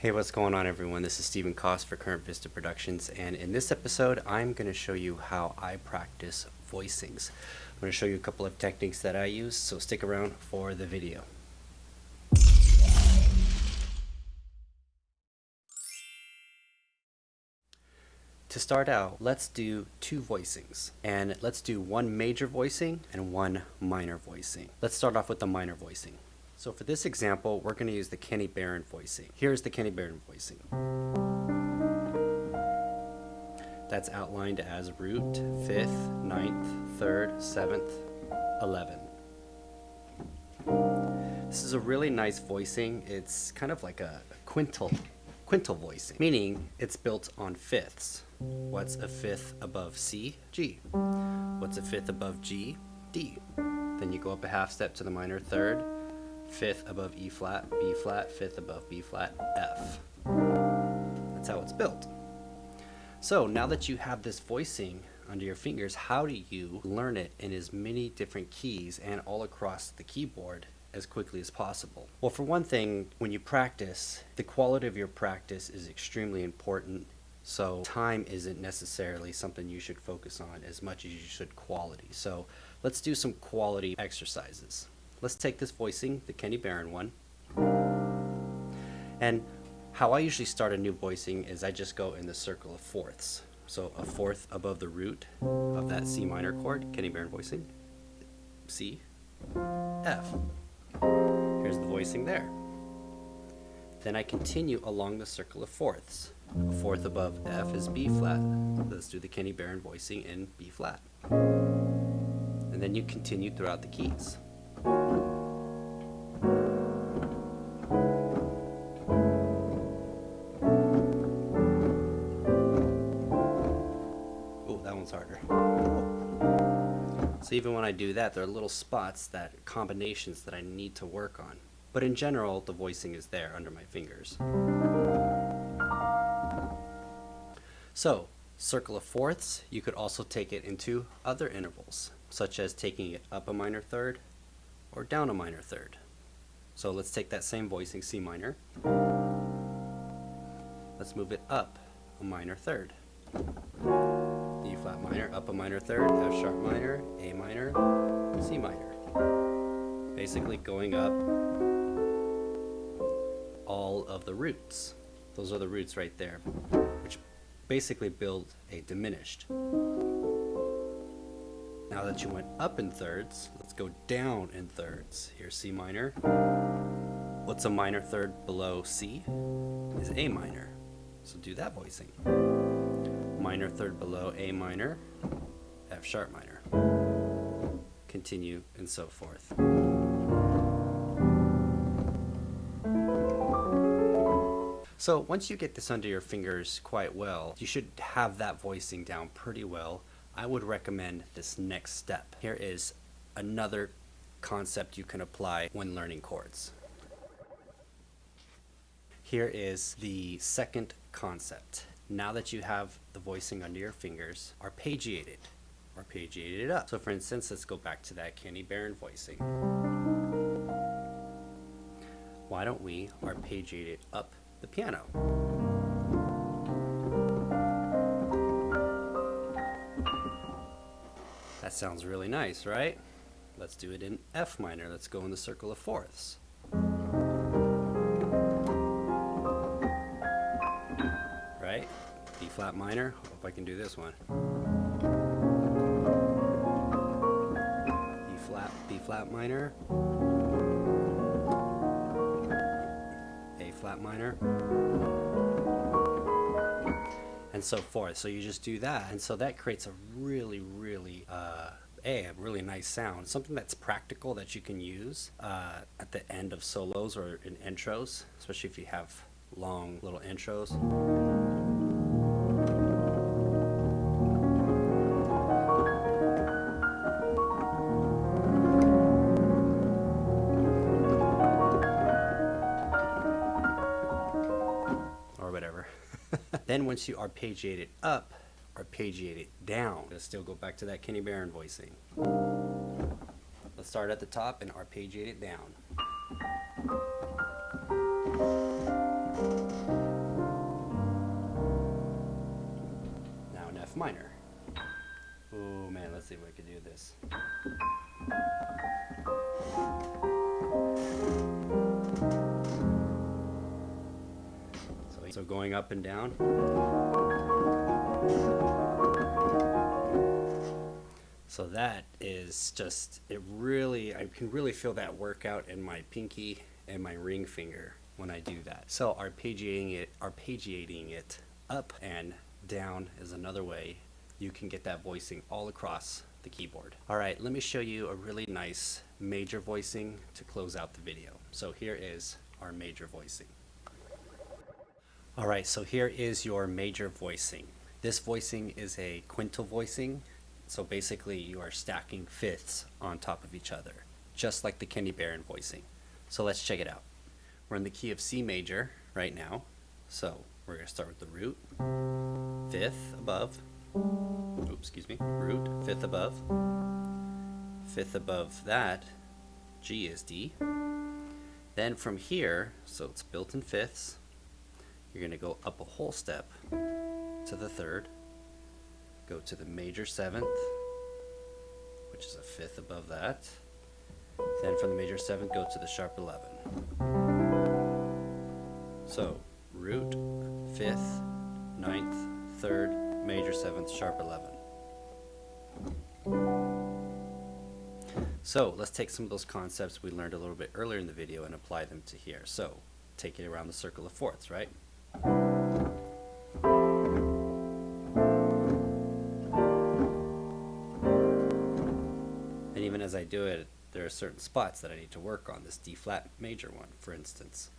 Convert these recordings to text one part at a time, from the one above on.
Hey, what's going on everyone? This is Stephen Koss for Current Vista Productions, and in this episode I'm going to show you how I practice voicings. I'm going to show you a couple of techniques that I use, so stick around for the video. To start out, let's do two voicings, and let's do one major voicing and one minor voicing. Let's start off with the minor voicing. So for this example, we're going to use the Kenny Barron voicing. Here's the Kenny Barron voicing. That's outlined as root, 5th, 9th, 3rd, 7th, 11. This is a really nice voicing. It's kind of like a quintal voicing, meaning it's built on fifths. What's a fifth above C? G. What's a fifth above G? D. Then you go up a half step to the minor third, fifth above E flat, B flat, fifth above B flat, F. That's how it's built. So now that you have this voicing under your fingers, how do you learn it in as many different keys and all across the keyboard as quickly as possible? Well, for one thing, when you practice, the quality of your practice is extremely important. So time isn't necessarily something you should focus on as much as you should quality. So let's do some quality exercises. Let's take this voicing, the Kenny Barron one. And how I usually start a new voicing is I just go in the circle of fourths. So a fourth above the root of that C minor chord, Kenny Barron voicing, C, F. Here's the voicing there. Then I continue along the circle of fourths. A fourth above F is B flat. Let's do the Kenny Barron voicing in B flat. And then you continue throughout the keys. Oh, that one's harder. So even when I do that, there are little spots, that combinations that I need to work on. But in general, the voicing is there under my fingers. So, circle of fourths, you could also take it into other intervals, such as taking it up a minor third or down a minor third. So let's take that same voicing, C minor. Let's move it up a minor third. E flat minor, up a minor third, F sharp minor, A minor, C minor. Basically going up all of the roots. Those are the roots right there, which basically build a diminished. Now that you went up in thirds, let's go down in thirds. Here's C minor. What's a minor third below C? Is A minor. So do that voicing. Minor third below A minor, F sharp minor. Continue and so forth. So once you get this under your fingers quite well, you should have that voicing down pretty well. I would recommend this next step. Here is another concept you can apply when learning chords. Here is the second concept. Now that you have the voicing under your fingers, arpeggiate it. Arpeggiate it up. So for instance, let's go back to that Kenny Barron voicing. Why don't we arpeggiate it up the piano? That sounds really nice, right? Let's do it in F minor. Let's go in the circle of fourths. Right? B flat minor. Hope I can do this one. B flat minor. A flat minor. And so forth. So you just do that, and so that creates a really nice sound, something that's practical that you can use at the end of solos or in intros, especially if you have long little intros. Or whatever. Then once you arpeggiate it up, arpeggiate it down. Let's still go back to that Kenny Barron voicing. Let's start at the top and arpeggiate it down. minor. Oh man, let's see if I can do this. So going up and down. So that is just, I can really feel that workout in my pinky and my ring finger when I do that. So arpeggiating it up and down is another way you can get that voicing all across the keyboard. All right, let me show you a really nice major voicing to close out the video. So here is our major voicing. All right, so here is your major voicing. This voicing is a quintal voicing. So basically you are stacking fifths on top of each other, just like the Kenny Barron voicing. So let's check it out. We're in the key of C major right now. So we're gonna start with the root, fifth above, root, fifth above that, G is D. Then from here, so it's built in fifths, you're gonna go up a whole step to the third, go to the major seventh, which is a fifth above that. Then from the major seventh, go to the sharp 11. So root, fifth, ninth, third, major seventh, sharp 11. So let's take some of those concepts we learned a little bit earlier in the video and apply them to here. So take it around the circle of fourths, right? And even as I do it, there are certain spots that I need to work on. This D flat major one, for instance.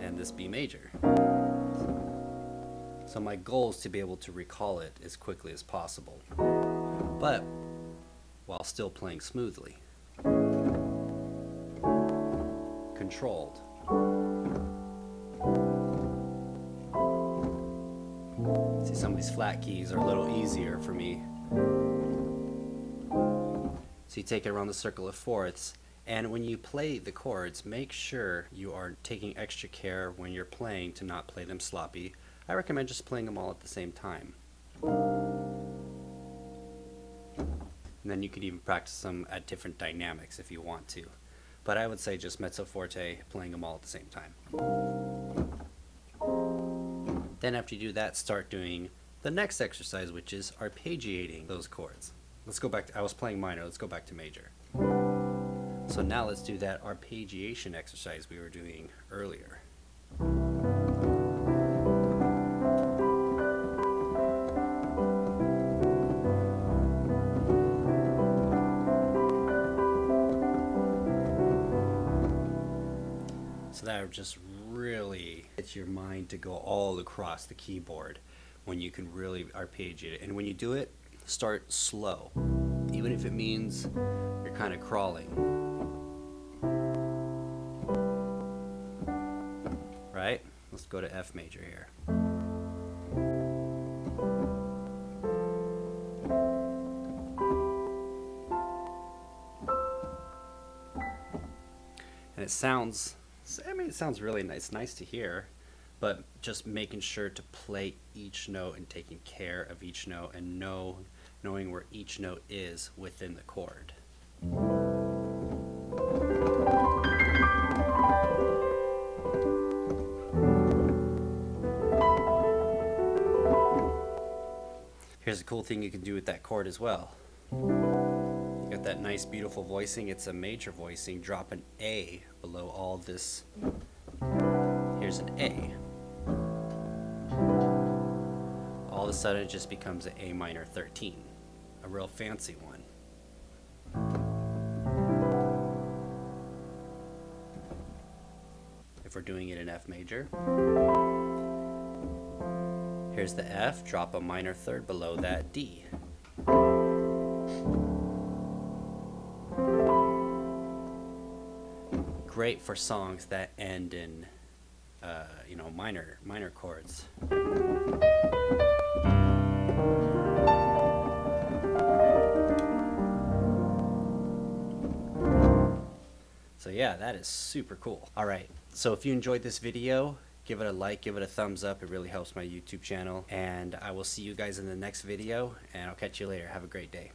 And this B major. So my goal is to be able to recall it as quickly as possible, but while still playing smoothly. Controlled. See, some of these flat keys are a little easier for me. So you take it around the circle of fourths, and when you play the chords, make sure you are taking extra care when you're playing to not play them sloppy. I recommend just playing them all at the same time. And then you could even practice them at different dynamics if you want to. But I would say just mezzo forte, playing them all at the same time. Then after you do that, start doing the next exercise, which is arpeggiating those chords. Let's go back to, I was playing minor, let's go back to major. So now let's do that arpeggiation exercise we were doing earlier. So that just really gets your mind to go all across the keyboard when you can really arpeggiate it. And when you do it, start slow, even if it means you're kind of crawling. Right? Let's go to F major here. And it sounds, it sounds really nice, nice to hear, but just making sure to play each note and taking care of each note and knowing where each note is within the chord. Here's a cool thing you can do with that chord as well. You got that nice beautiful voicing, it's a major voicing, drop an A below all this. Here's an A. All of a sudden it just becomes an A minor 13, a real fancy one. If we're doing it in F major, here's the F, drop a minor third below that D. Great for songs that end in minor chords. So yeah, that is super cool. All right, so if you enjoyed this video, give it a like, give it a thumbs up. It really helps my YouTube channel. And I will see you guys in the next video, and I'll catch you later. Have a great day.